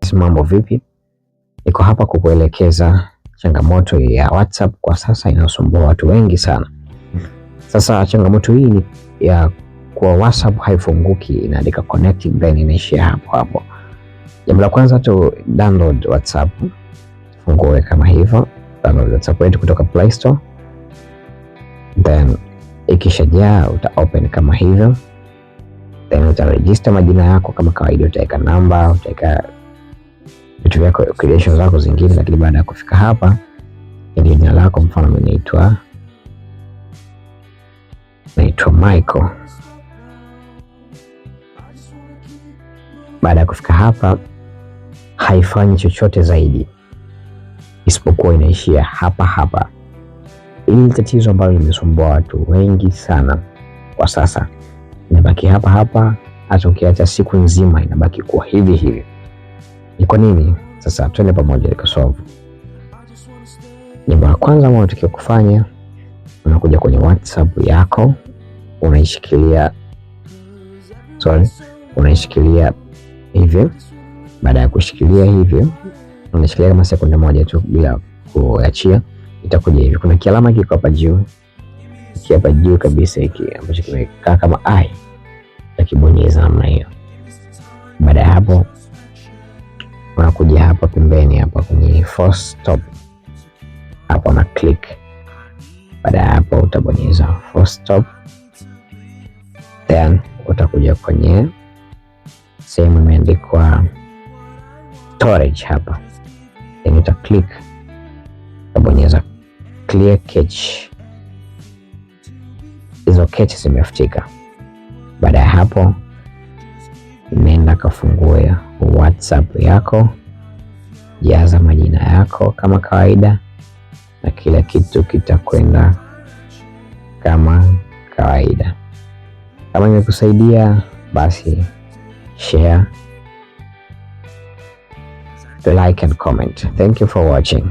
Yes, mambo vipi? Niko hapa kukuelekeza changamoto ya WhatsApp kwa sasa inasumbua watu wengi sana. Sasa changamoto hii ni ya kwa WhatsApp haifunguki, inaandika connecting then inaishia hapo hapo. Jambo la kwanza tu download WhatsApp. Fungue kama hivyo, download WhatsApp yetu kutoka Play Store. Then ikishajaa uta open kama hivyo. Then utaregister majina yako kama kawaida, utaweka namba, utaweka vitu vyako, credentials zako zingine. Lakini baada ya kufika hapa, ndio jina lako, mfano mimi naitwa Michael. Baada ya kufika hapa, haifanyi chochote zaidi isipokuwa inaishia hapa hapa. Hili tatizo ambalo limesumbua watu wengi sana kwa sasa, inabaki hapa hapa, hata ukiacha siku nzima inabaki kuwa hivi hivi. Ni kwa nini? Sasa twende pamoja solve. Jambo la kwanza ambalo unatakiwa kufanya, unakuja kwenye WhatsApp yako, unaishikilia hivyo. Baada ya kushikilia hivyo, unashikilia kama sekunde moja tu bila kuachia, itakuja hivi. Kuna kialama kiko hapa juu, hapa juu kabisa, hiki ambacho kimekaa kama ai, utakibonyeza namna hiyo. Baada ya hapo, unakuja hapa pembeni hapa kwenye force stop, hapo na click. Baada ya hapo utabonyeza force stop, then utakuja kwenye sehemu imeandikwa storage hapa, then uta click, utabonyeza clear cache. Hizo cache zimefutika. Baada ya hapo, nenda kafungue WhatsApp yako, jaza majina yako kama kawaida na kila kitu kitakwenda kama kawaida. Kama imekusaidia basi share, like and comment. Thank you for watching.